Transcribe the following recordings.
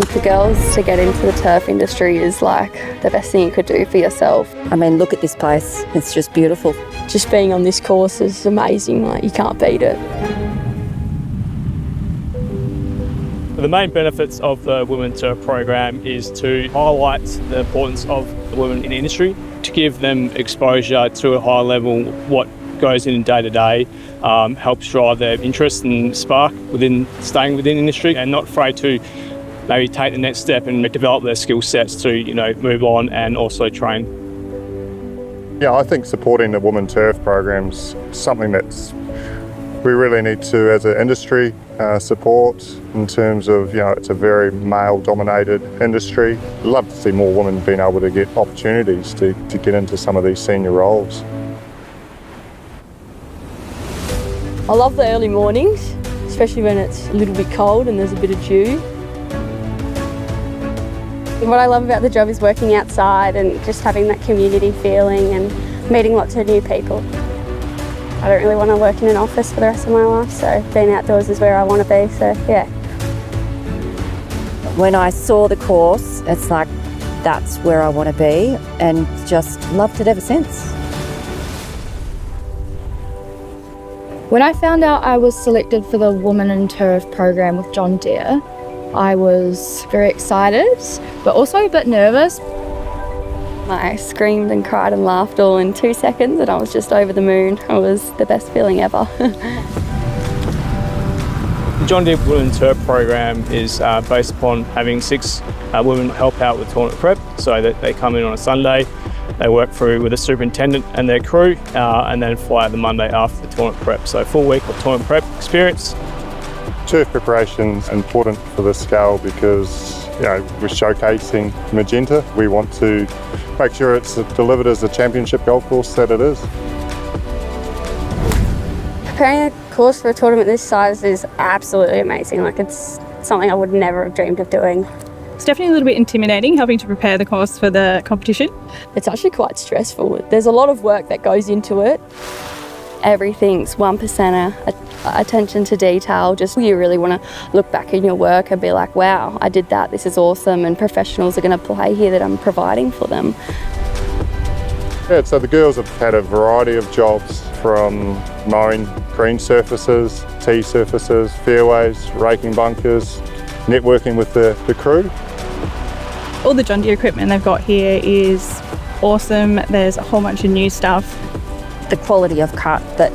for girls to get into the turf industry is like the best thing you could do for yourself. I mean, look at this place. It's just beautiful. Just being on this course is amazing, like you can't beat it. The main benefits of the Women Turf program is to highlight the importance of the women in the industry, to give them exposure to a high level, what goes in day to day, helps drive their interest and spark within staying within the industry, and not afraid to maybe take the next step and develop their skill sets to, move on and also train. Yeah, I think supporting the Women Turf program's something that's we really need to, as an industry, support in terms of, it's a very male-dominated industry. I'd love to see more women being able to get opportunities to get into some of these senior roles. I love the early mornings, especially when it's a little bit cold and there's a bit of dew. What I love about the job is working outside and just having that community feeling and meeting lots of new people. I don't really want to work in an office for the rest of my life, so being outdoors is where I want to be, so yeah. When I saw the course, it's like, that's where I want to be, and just loved it ever since. When I found out I was selected for the Women in Turf program with John Deere, I was very excited, but also a bit nervous. I screamed and cried and laughed all in 2 seconds and I was just over the moon. It was the best feeling ever. The John Deere Women Turf program is based upon having 6 women help out with tournament prep, so that they come in on a Sunday, they work through with a superintendent and their crew, and then fly out the Monday after the tournament prep. So full week of tournament prep experience. Turf preparation is important for the scale because we're showcasing Magenta. We want to make sure it's delivered as a championship golf course that it is. Preparing a course for a tournament this size is absolutely amazing. Like, it's something I would never have dreamed of doing. It's definitely a little bit intimidating having to prepare the course for the competition. It's actually quite stressful. There's a lot of work that goes into it. Everything's 1%er, attention to detail. Just you really want to look back in your work and be like, wow, I did that, this is awesome, and professionals are going to play here that I'm providing for them. Yeah, so the girls have had a variety of jobs, from mowing green surfaces, tee surfaces, fairways, raking bunkers, networking with the crew. All the John Deere equipment they've got here is awesome. There's a whole bunch of new stuff. The quality of cut that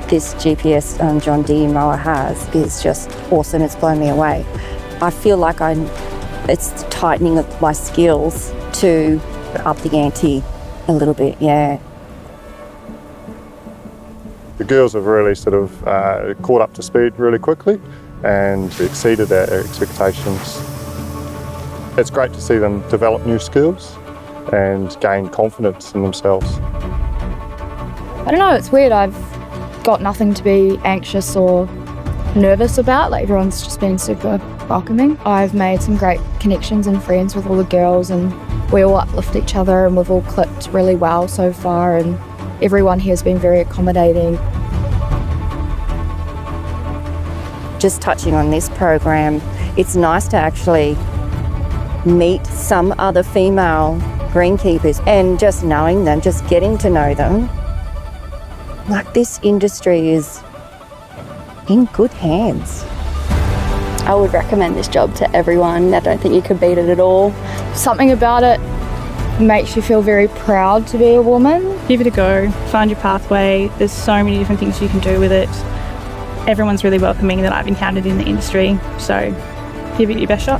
this GPS John Deere mower has is just awesome. It's blown me away. I feel like it's tightening of my skills to up the ante a little bit, yeah. The girls have really sort of caught up to speed really quickly and exceeded their expectations. It's great to see them develop new skills and gain confidence in themselves. I don't know, it's weird. I've got nothing to be anxious or nervous about. Like, everyone's just been super welcoming. I've made some great connections and friends with all the girls, and we all uplift each other, and we've all clicked really well so far, and everyone here has been very accommodating. Just touching on this program, it's nice to actually meet some other female greenkeepers, and just knowing them, just getting to know them. Like, this industry is in good hands. I would recommend this job to everyone. I don't think you could beat it at all. Something about it makes you feel very proud to be a woman. Give it a go, find your pathway. There's so many different things you can do with it. Everyone's really welcoming that I've encountered in the industry, so give it your best shot.